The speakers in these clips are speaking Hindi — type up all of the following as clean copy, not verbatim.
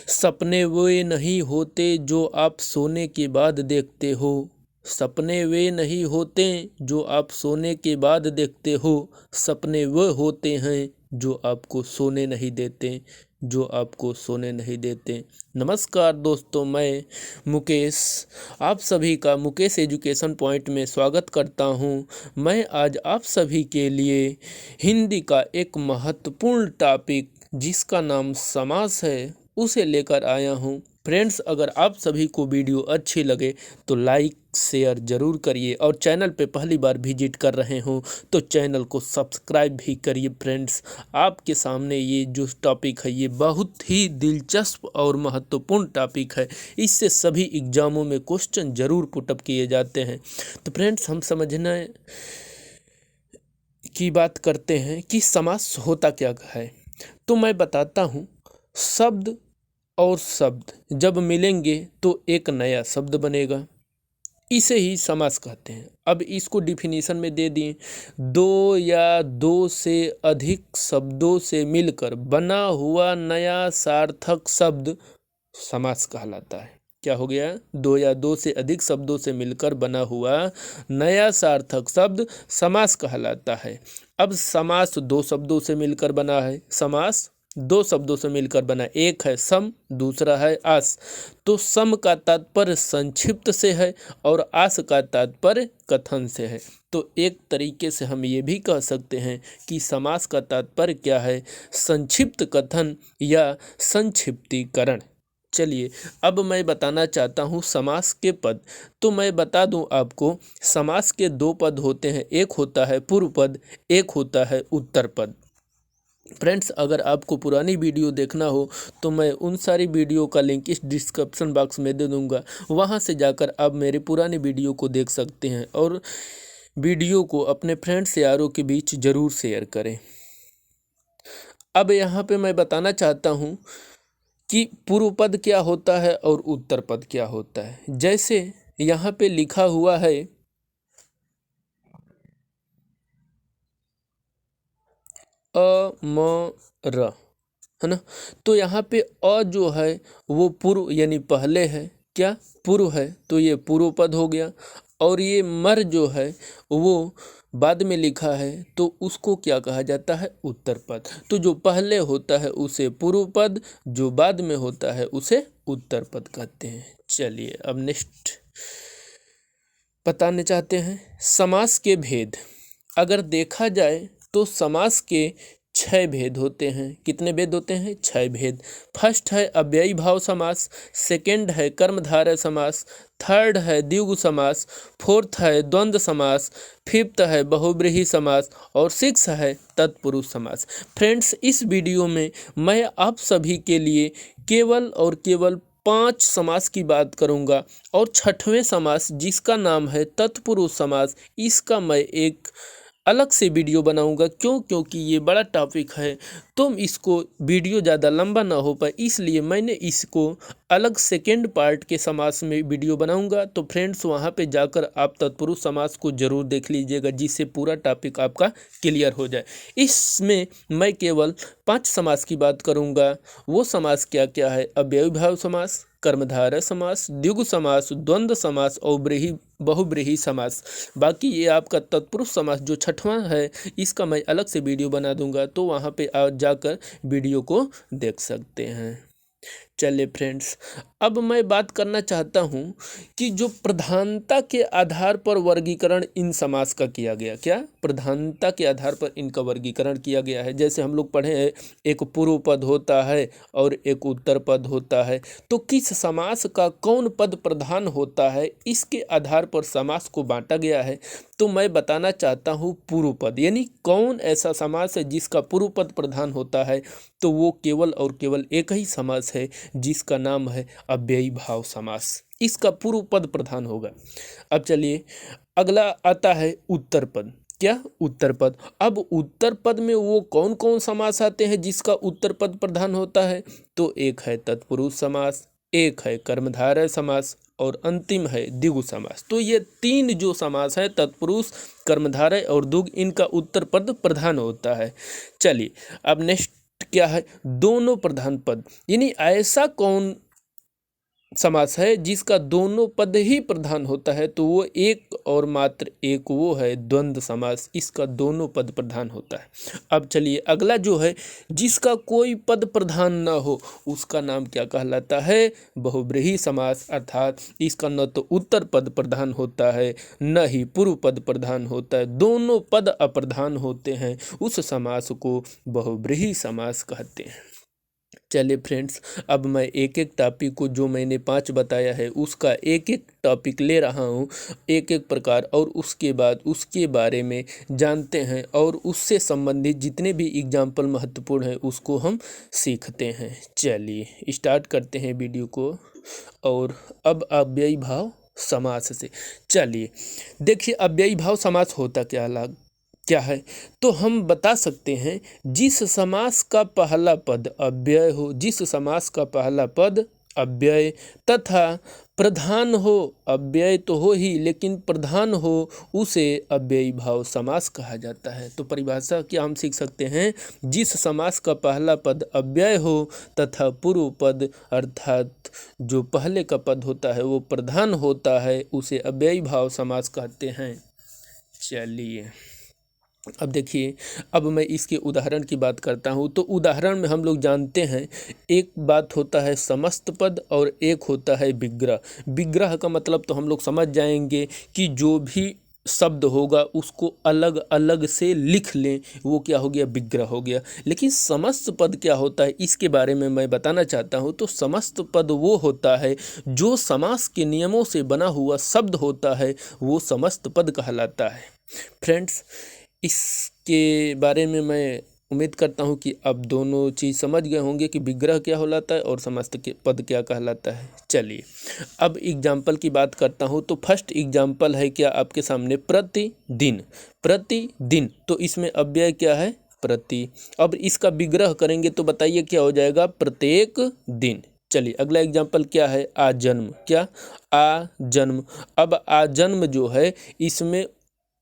सपने वे नहीं होते जो आप सोने के बाद देखते हो। सपने वे नहीं होते जो आप सोने के बाद देखते हो। सपने वो होते हैं जो आपको सोने नहीं देते, जो आपको सोने नहीं देते। नमस्कार दोस्तों, मैं मुकेश आप सभी का मुकेश एजुकेशन पॉइंट में स्वागत करता हूं। मैं आज आप सभी के लिए हिंदी का एक महत्वपूर्ण टॉपिक जिसका नाम समास है उसे लेकर आया हूं। फ्रेंड्स, अगर आप सभी को वीडियो अच्छी लगे तो लाइक शेयर ज़रूर करिए और चैनल पे पहली बार विजिट कर रहे हो तो चैनल को सब्सक्राइब भी करिए। फ्रेंड्स, आपके सामने ये जो टॉपिक है ये बहुत ही दिलचस्प और महत्वपूर्ण टॉपिक है। इससे सभी एग्जामों में क्वेश्चन ज़रूर पुटअप किए जाते हैं। तो फ्रेंड्स, हम समझने की बात करते हैं कि समास होता क्या है। तो मैं बताता हूँ। शब्द और शब्द जब मिलेंगे तो एक नया शब्द बनेगा, इसे ही समास कहते हैं। अब इसको डिफिनीशन में दे दिए, दो या दो से अधिक शब्दों से मिलकर बना हुआ नया सार्थक शब्द समास कहलाता है। क्या हो गया? दो या दो से अधिक शब्दों से मिलकर बना हुआ नया सार्थक शब्द समास कहलाता है। अब समास दो शब्दों से मिलकर बना है। समास दो शब्दों से मिलकर बना, एक है सम, दूसरा है आस। तो सम का तात्पर्य संक्षिप्त से है और आस का तात्पर्य कथन से है। तो एक तरीके से हम ये भी कह सकते हैं कि समास का तात्पर्य क्या है? संक्षिप्त कथन या संक्षिप्तीकरण। चलिए, अब मैं बताना चाहता हूँ समास के पद। तो मैं बता दूँ आपको, समास के दो पद होते हैं, एक होता है पूर्व पद, एक होता है उत्तर पद। फ्रेंड्स, अगर आपको पुरानी वीडियो देखना हो तो मैं उन सारी वीडियो का लिंक इस डिस्क्रिप्शन बॉक्स में दे दूंगा। वहां से जाकर आप मेरी पुरानी वीडियो को देख सकते हैं और वीडियो को अपने फ्रेंड्स यारों के बीच ज़रूर शेयर करें। अब यहाँ पे मैं बताना चाहता हूँ कि पूर्व पद क्या होता है और उत्तर पद क्या होता है। जैसे यहाँ पे लिखा हुआ है अमर, है ना। तो यहाँ पे अ जो है वो पूर्व यानी पहले है, क्या पूर्व है, तो ये पूर्व पद हो गया। और ये मर जो है वो बाद में लिखा है तो उसको क्या कहा जाता है? उत्तर पद। तो जो पहले होता है उसे पूर्व पद, जो बाद में होता है उसे उत्तर पद कहते हैं। चलिए, अब नेक्स्ट बताने चाहते हैं समास के भेद। अगर देखा जाए तो समास के 6 भेद होते हैं। कितने भेद होते हैं? 6 भेद। फर्स्ट है अव्ययी भाव समास, सेकंड है कर्मधारय समास, थर्ड है द्विगु समास, फोर्थ है द्वंद्व समास, फिफ्थ है बहुब्रीहि समास और सिक्स है तत्पुरुष समास। फ्रेंड्स, इस वीडियो में मैं आप सभी के लिए केवल और केवल 5 समास की बात करूंगा और 6वें समास जिसका नाम है तत्पुरुष समास, इसका मैं एक अलग से वीडियो बनाऊंगा। क्योंकि ये बड़ा टॉपिक है तो इसको वीडियो ज़्यादा लंबा ना हो पाए, इसलिए मैंने इसको अलग सेकेंड पार्ट के समास में वीडियो बनाऊंगा। तो फ्रेंड्स, वहाँ पे जाकर आप तत्पुरुष समास को ज़रूर देख लीजिएगा जिससे पूरा टॉपिक आपका क्लियर हो जाए। इसमें मैं केवल 5 समास की बात करूँगा। वो समास क्या क्या है? अव्ययी भाव समास, कर्मधारय समास, द्विगु समास, द्वंद्व समास और बहुब्रीहि समास। बाकी ये आपका तत्पुरुष समास जो 6वां है इसका मैं अलग से वीडियो बना दूंगा, तो वहाँ पे आप जाकर वीडियो को देख सकते हैं। चलिए फ्रेंड्स, अब मैं बात करना चाहता हूँ कि जो प्रधानता के आधार पर वर्गीकरण इन समास का किया गया, क्या प्रधानता के आधार पर इनका वर्गीकरण किया गया है। जैसे हम लोग पढ़े हैं, एक पूर्व पद होता है और एक उत्तर पद होता है। तो किस समास का कौन पद प्रधान होता है, इसके आधार पर समास को बांटा गया है। तो मैं बताना चाहता हूँ पूर्व पद, यानी कौन ऐसा समास है जिसका पूर्व पद प्रधान होता है। तो वो केवल और केवल एक ही समास है जिसका नाम है अव्ययी भाव समास। इसका पूर्व पद प्रधान होगा। अब चलिए, अगला आता है उत्तर पद। क्या? उत्तर पद। अब उत्तर पद में वो कौन कौन समास आते हैं जिसका उत्तर पद प्रधान होता है? तो एक है तत्पुरुष समास, एक है कर्मधारय समास और अंतिम है द्विगु समास। तो ये 3 जो समास है, तत्पुरुष, कर्मधारय और द्विगु, इनका उत्तर पद प्रधान होता है। चलिए, अब नेक्स्ट क्या है, दोनों प्रधान पद, यानी ऐसा कौन समास है जिसका दोनों पद ही प्रधान होता है, तो वो एक और मात्र एक वो है द्वंद्व समास, इसका दोनों पद प्रधान होता है। अब चलिए अगला जो है, जिसका कोई पद प्रधान न हो उसका नाम क्या कहलाता है, बहुब्रीहि समास, अर्थात इसका न तो उत्तर पद प्रधान होता है न ही पूर्व पद प्रधान होता है, दोनों पद अप्रधान होते हैं, उस समास को बहुब्रीहि समास कहते हैं। चलिए फ्रेंड्स, अब मैं एक एक टॉपिक को जो मैंने 5 बताया है उसका एक एक टॉपिक ले रहा हूँ, एक एक प्रकार, और उसके बाद उसके बारे में जानते हैं और उससे संबंधित जितने भी एग्जाम्पल महत्वपूर्ण हैं उसको हम सीखते हैं। चलिए स्टार्ट करते हैं वीडियो को। और अब अव्ययी भाव समास से, चलिए देखिए अव्ययी भाव समास होता क्या है, तो हम बता सकते हैं जिस समास का पहला पद अव्यय हो, जिस समास का पहला पद अव्यय तथा प्रधान हो, अव्यय तो हो ही लेकिन प्रधान हो, उसे अव्ययी भाव समास कहा जाता है। तो परिभाषा क्या हम सीख सकते हैं, जिस समास का पहला पद अव्यय हो तथा पूर्व पद अर्थात जो पहले का पद होता है वो प्रधान होता है, उसे अव्ययी भाव समास कहते हैं। चलिए अब देखिए, अब मैं इसके उदाहरण की बात करता हूँ। तो उदाहरण में हम लोग जानते हैं एक बात होता है समस्त पद और एक होता है विग्रह। विग्रह का मतलब तो हम लोग समझ जाएंगे कि जो भी शब्द होगा उसको अलग अलग से लिख लें, वो क्या हो गया, विग्रह हो गया। लेकिन समस्त पद क्या होता है इसके बारे में मैं बताना चाहता हूँ। तो समस्त पद वो होता है जो समास के नियमों से बना हुआ शब्द होता है, वो समस्त पद कहलाता है। फ्रेंड्स, इसके बारे में मैं उम्मीद करता हूँ कि अब दोनों चीज़ समझ गए होंगे कि विग्रह क्या होता है और समस्त के पद क्या कहलाता है। चलिए अब एग्जाम्पल की बात करता हूँ। तो फर्स्ट एग्जाम्पल है क्या आपके सामने, प्रतिदिन। प्रतिदिन, तो इसमें अव्यय क्या है, प्रति। अब इसका विग्रह करेंगे तो बताइए क्या हो जाएगा, प्रत्येक दिन। चलिए अगला एग्जाम्पल क्या है, आजन्म। क्या, आजन्म। अब आजन्म जो है इसमें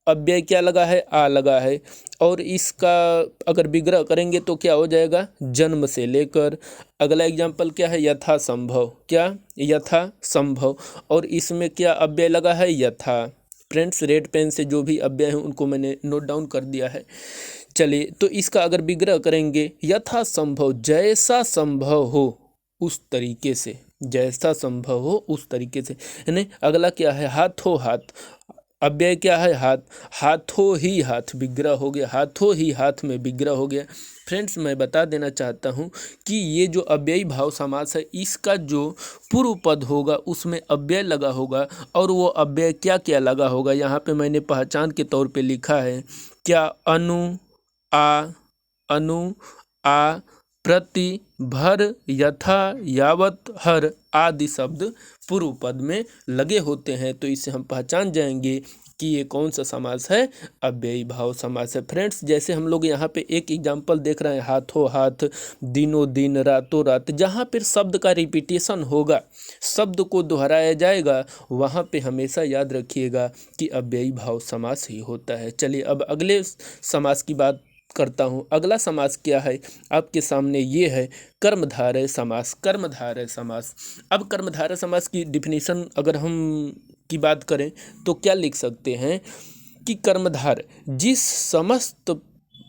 अव्यय क्या लगा है, आ लगा है, और इसका अगर विग्रह करेंगे तो क्या हो जाएगा, जन्म से लेकर। अगला एग्जाम्पल क्या है, यथा संभव। क्या, यथा संभव, और इसमें क्या अव्यय लगा है, यथा। फ्रेंड्स, रेड पेन से जो भी अव्यय हैं उनको मैंने नोट डाउन कर दिया है। चलिए तो इसका अगर विग्रह करेंगे, यथा संभव, जैसा संभव हो उस तरीके से, जैसा संभव हो उस तरीके से। यानी अगला क्या है, हाथों हाथ। अव्यय क्या है, हाथ। हाथों ही हाथ, विग्रह हो गया, हाथों ही हाथ में विग्रह हो गया। फ्रेंड्स, मैं बता देना चाहता हूँ कि ये जो अव्ययी भाव समास है इसका जो पूर्व पद होगा उसमें अव्यय लगा होगा, और वो अव्यय क्या क्या लगा होगा, यहाँ पे मैंने पहचान के तौर पे लिखा है। क्या, अनु, आ, अनु, आ, प्रति, भर, यथा, यावत, हर आदि शब्द पूर्व पद में लगे होते हैं। तो इससे हम पहचान जाएंगे कि ये कौन सा समास है, अव्ययी भाव समास है। फ्रेंड्स, जैसे हम लोग यहाँ पे एक एग्जाम्पल देख रहे हैं, हाथों हाथ, दिनों दिन, रातों रात, जहाँ पर शब्द का रिपीटेशन होगा, शब्द को दोहराया जाएगा, वहाँ पे हमेशा याद रखिएगा कि अव्ययी भाव समास ही होता है। चलिए अब अगले समास की बात करता हूँ। अगला समास क्या है आपके सामने, ये है कर्मधारय समास। कर्मधारय समास। अब कर्मधारय समास की डिफिनीशन अगर हम की बात करें तो क्या लिख सकते हैं कि कर्मधार जिस समस्त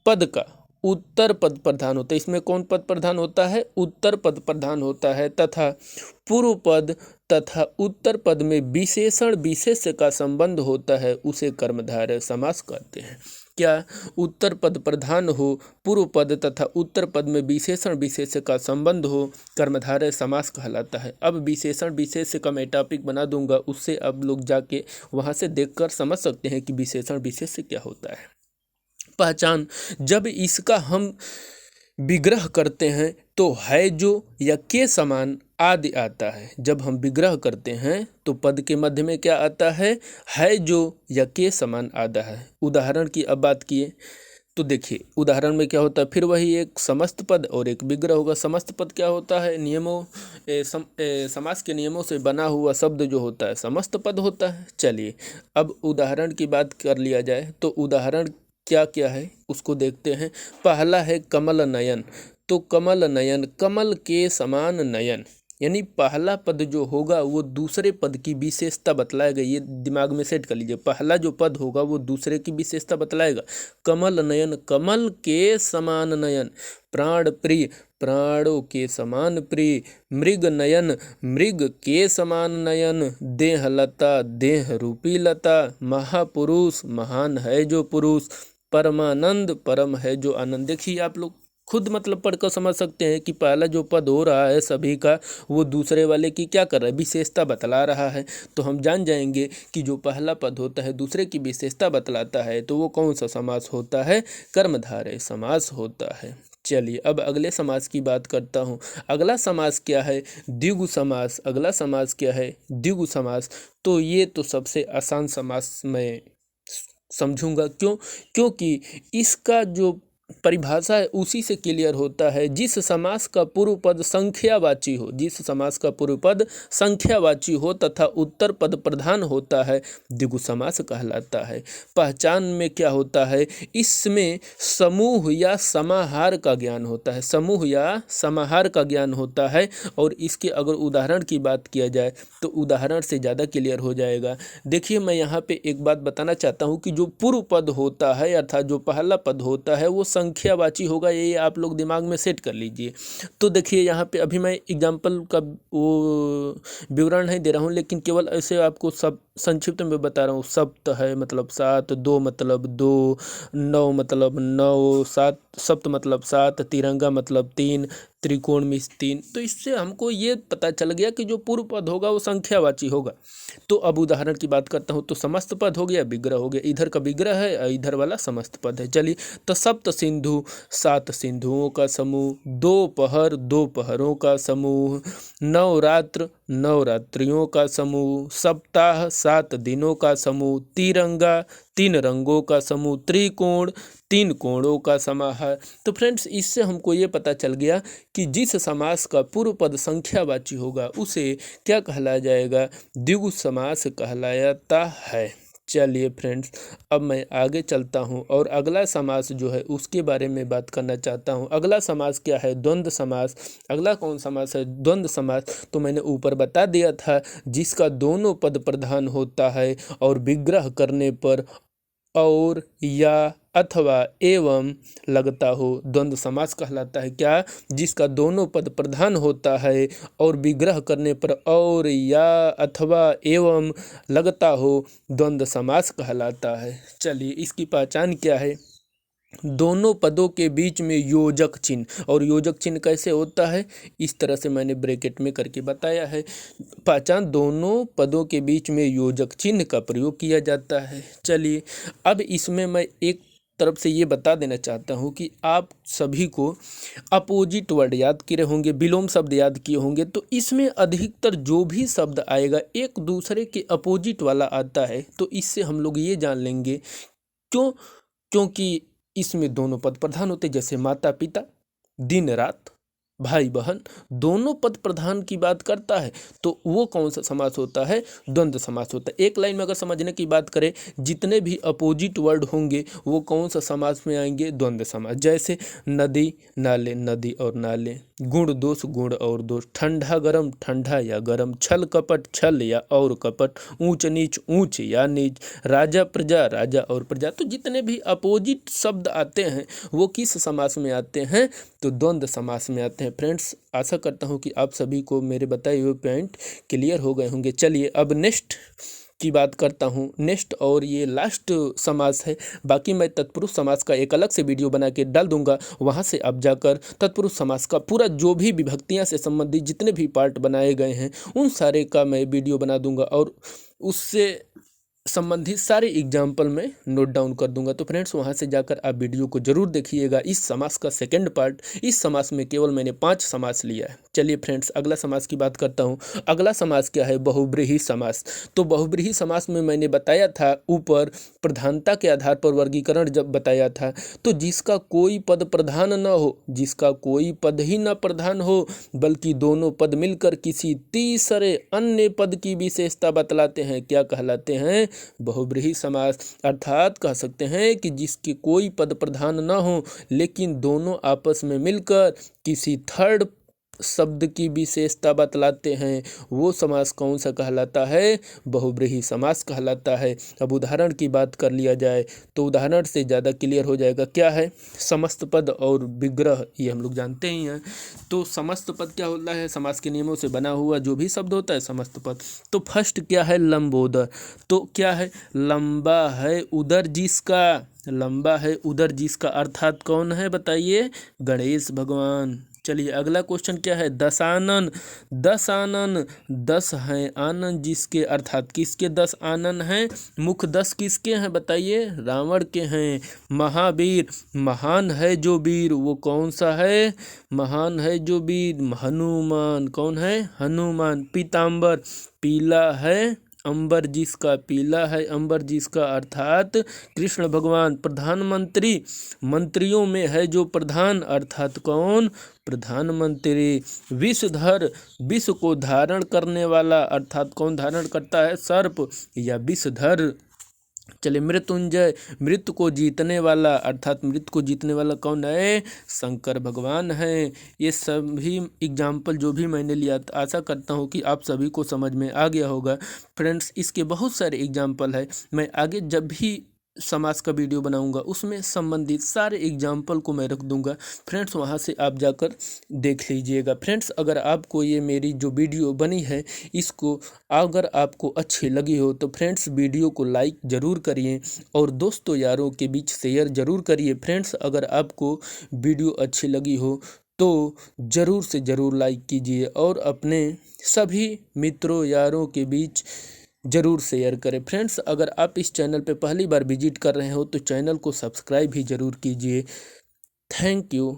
पद का उत्तर पद प्रधान होता है, इसमें कौन पद प्रधान होता है, उत्तर पद प्रधान होता है, तथा पूर्व पद तथा उत्तर पद में विशेषण विशेष्य का संबंध होता है, उसे कर्मधारय समास कहते हैं। क्या, उत्तर पद प्रधान हो, पूर्व पद तथा उत्तर पद में विशेषण विशेष्य का संबंध हो, कर्मधारय समास कहलाता है। अब विशेषण विशेष्य का मैं टॉपिक बना दूंगा, उससे अब लोग जाके वहाँ से देखकर समझ सकते हैं कि विशेषण विशेष्य क्या होता है। पहचान, जब इसका हम विग्रह करते हैं तो है जो या के समान आदि आता है। जब हम विग्रह करते हैं तो पद के मध्य में क्या आता है जो या के समान आधा है। उदाहरण की अब बात किए तो देखिए उदाहरण में क्या होता है, फिर वही एक समस्त पद और एक विग्रह होगा। समस्त पद क्या होता है, नियमों समास के नियमों से बना हुआ शब्द जो होता है समस्त पद होता है। चलिए अब उदाहरण की बात कर लिया जाए तो उदाहरण क्या क्या है उसको देखते हैं। पहला है कमल नयन। तो कमल नयन, कमल के समान नयन, यानी पहला पद जो होगा वो दूसरे पद की विशेषता बतलाएगा। ये दिमाग में सेट कर लीजिए, पहला जो पद होगा वो दूसरे की विशेषता बतलाएगा। कमल नयन, कमल के समान नयन। प्राण प्रिय, प्राणों के समान प्रिय। मृग नयन, मृग के समान नयन। देह लता, देह रूपी लता। महापुरुष, महान है जो पुरुष। परमानंद, परम है जो आनंद। देखिए आप लोग खुद मतलब पढ़कर समझ सकते हैं कि पहला जो पद हो रहा है सभी का, वो दूसरे वाले की क्या कर रहा है, विशेषता बतला रहा है। तो हम जान जाएंगे कि जो पहला पद होता है दूसरे की विशेषता बतलाता है, तो वो कौन सा समास होता है, कर्मधारय समास होता है। चलिए अब अगले समास की बात करता हूँ। अगला समास क्या है, द्विगु समास। अगला समास क्या है, द्विगु समास। तो ये तो सबसे आसान समास मैं समझूंगा। क्यों? क्योंकि इसका जो परिभाषा है उसी से क्लियर होता है। जिस समास का पूर्व पद संख्यावाची हो, जिस समास का पूर्व पद संख्यावाची हो तथा उत्तर पद प्रधान होता है, द्विगु समास कहलाता है। पहचान में क्या होता है, इसमें समूह या समाहार का ज्ञान होता है, समूह या समाहार का ज्ञान होता है। और इसके अगर उदाहरण की बात किया जाए तो उदाहरण से ज़्यादा क्लियर हो जाएगा। देखिए मैं यहाँ पे एक बात बताना चाहता हूँ कि जो पूर्व पद होता है अर्थात जो पहला पद होता है वो संख्यावाची होगा, ये आप लोग दिमाग में सेट कर लीजिए। तो देखिए यहाँ पे अभी मैं एग्जाम्पल का वो विवरण नहीं दे रहा हूँ, लेकिन केवल ऐसे आपको सब संक्षिप्त में बता रहा हूँ। सप्त है मतलब सात, दो मतलब दो, नौ मतलब नौ, सात, सप्त मतलब सात, तिरंगा मतलब तीन, त्रिकोण में तीन। तो इससे हमको ये पता चल गया कि जो पूर्व पद होगा वो संख्यावाची होगा। तो अब उदाहरण की बात करता हूँ। तो समस्त पद हो गया, विग्रह हो गया, इधर का विग्रह है, इधर वाला समस्त पद है। चलिए तो सप्त सिंधु, सात सिंधुओं का समूह। दो पहर, दो पहरों का समूह। नवरात्र, नवरात्रियों का समूह। सप्ताह, 7 दिनों का समूह। तिरंगा, 3 रंगों का समूह। त्रिकोण, 3 कोणों का समाहार। तो फ्रेंड्स इससे हमको ये पता चल गया कि जिस समास का पूर्व पद संख्यावाची होगा उसे क्या कहलाया जाएगा, द्विगु समास कहलाता है। चलिए फ्रेंड्स अब मैं आगे चलता हूँ और अगला समास जो है उसके बारे में बात करना चाहता हूँ। अगला समास क्या है, द्वंद्व समास। अगला कौन समास है, द्वंद्व समास। तो मैंने ऊपर बता दिया था, जिसका दोनों पद प्रधान होता है और विग्रह करने पर और, या, अथवा, एवं लगता हो, द्वंद्व समास कहलाता है। क्या, जिसका दोनों पद प्रधान होता है और विग्रह करने पर और, या, अथवा, एवं लगता हो, द्वंद्व समास कहलाता है। चलिए इसकी पहचान क्या है, दोनों पदों के बीच में योजक चिन्ह। और योजक चिन्ह कैसे होता है, इस तरह से मैंने ब्रैकेट में करके बताया है। पहचान, दोनों पदों के बीच में योजक चिन्ह का प्रयोग किया जाता है। चलिए अब इसमें मैं एक तरफ से ये बता देना चाहता हूँ कि आप सभी को अपोजिट वर्ड याद किए होंगे, विलोम शब्द याद किए होंगे। तो इसमें अधिकतर जो भी शब्द आएगा एक दूसरे के अपोजिट वाला आता है। तो इससे हम लोग ये जान लेंगे क्यों, क्योंकि इसमें दोनों पद प्रधान होते, जैसे माता पिता, दिन रात, भाई बहन, दोनों पद प्रधान की बात करता है। तो वो कौन सा समास होता है, द्वंद्व समास होता है। एक लाइन में अगर समझने की बात करें, जितने भी अपोजिट वर्ड होंगे वो कौन सा समास में आएंगे, द्वंद्व समास। जैसे नदी, नाले, नदी और नाले। गुण दोष, गुण और दोष। ठंडा गरम, ठंडा या गरम। छल कपट, छल या और कपट। ऊंच नीच, ऊंच या नीच। राजा प्रजा, राजा और प्रजा। तो जितने भी अपोजिट शब्द आते हैं वो किस समास में आते हैं, तो द्वंद्व समास में आते हैं। फ्रेंड्स आशा करता हूँ कि आप सभी को मेरे बताए हुए पॉइंट क्लियर हो गए होंगे। चलिए अब नेक्स्ट की बात करता हूँ। नेक्स्ट और ये लास्ट समास है। बाकी मैं तत्पुरुष समास का एक अलग से वीडियो बना के डाल दूंगा, वहाँ से आप जाकर तत्पुरुष समास का पूरा जो भी विभक्तियाँ से संबंधित जितने भी पार्ट बनाए गए हैं उन सारे का मैं वीडियो बना दूंगा और उससे संबंधित सारे एग्जाम्पल में नोट डाउन कर दूंगा। तो फ्रेंड्स वहां से जाकर आप वीडियो को जरूर देखिएगा। इस समास का सेकंड पार्ट, इस समास में केवल मैंने 5 समास लिया है। चलिए फ्रेंड्स अगला समास की बात करता हूं। अगला समास क्या है, बहुब्रीहि समास। तो बहुब्रीहि समास में मैंने बताया था ऊपर प्रधानता के आधार पर वर्गीकरण जब बताया था, तो जिसका कोई पद प्रधान न हो, जिसका कोई पद ही न प्रधान हो बल्कि दोनों पद मिलकर किसी तीसरे अन्य पद की विशेषता बतलाते हैं, क्या कहलाते हैं, बहुब्रीहि समास। अर्थात कह सकते हैं कि जिसके कोई पद प्रधान न हो लेकिन दोनों आपस में मिलकर किसी थर्ड शब्द की विशेषता बतलाते हैं, वो समास कौन सा कहलाता है? बहुब्रीहि समास कहलाता है। अब उदाहरण की बात कर लिया जाए तो उदाहरण से ज़्यादा क्लियर हो जाएगा। क्या है? समस्त पद और विग्रह, ये हम लोग जानते ही हैं। तो समस्त पद क्या होता है? समास के नियमों से बना हुआ जो भी शब्द होता है समस्त पद। तो फर्स्ट क्या है? लंबोदर। तो क्या है? लंबा है उदर जिसका, लंबा है उदर जिसका अर्थात कौन है बताइए? गणेश भगवान। चलिए अगला क्वेश्चन क्या है? दशानन। दस आनन, 10 हैं आनन जिसके, अर्थात किसके 10 आनन हैं? मुख 10 किसके हैं बताइए? रावण के हैं। महावीर, महान है जो वीर, वो कौन सा है? महान है जो वीर हनुमान। कौन है? हनुमान। पीताम्बर, पीला है अंबर जिसका, पीला है अंबर जिसका अर्थात कृष्ण भगवान। प्रधानमंत्री, मंत्रियों में है जो प्रधान, अर्थात कौन? प्रधानमंत्री। विषधर, विष को धारण करने वाला, अर्थात कौन धारण करता है? सर्प या विषधर। चलिए मृत्युंजय, मृत्यु को जीतने वाला, अर्थात मृत्यु को जीतने वाला कौन है? शंकर भगवान है। ये सभी एग्जाम्पल जो भी मैंने लिया, आशा करता हूँ कि आप सभी को समझ में आ गया होगा। फ्रेंड्स इसके बहुत सारे एग्जाम्पल है, मैं आगे जब भी समास का वीडियो बनाऊंगा उसमें संबंधित सारे एग्जाम्पल को मैं रख दूंगा। फ्रेंड्स वहां से आप जाकर देख लीजिएगा। फ्रेंड्स अगर आपको ये मेरी जो वीडियो बनी है इसको अगर आपको अच्छी लगी हो तो फ्रेंड्स वीडियो को लाइक ज़रूर करिए और दोस्तों यारों के बीच शेयर ज़रूर करिए। फ्रेंड्स अगर आपको वीडियो अच्छी लगी हो तो ज़रूर से ज़रूर लाइक कीजिए और अपने सभी मित्रों यारों के बीच ज़रूर शेयर करें। फ्रेंड्स अगर आप इस चैनल पे पहली बार विजिट कर रहे हो तो चैनल को सब्सक्राइब भी ज़रूर कीजिए। Thank you.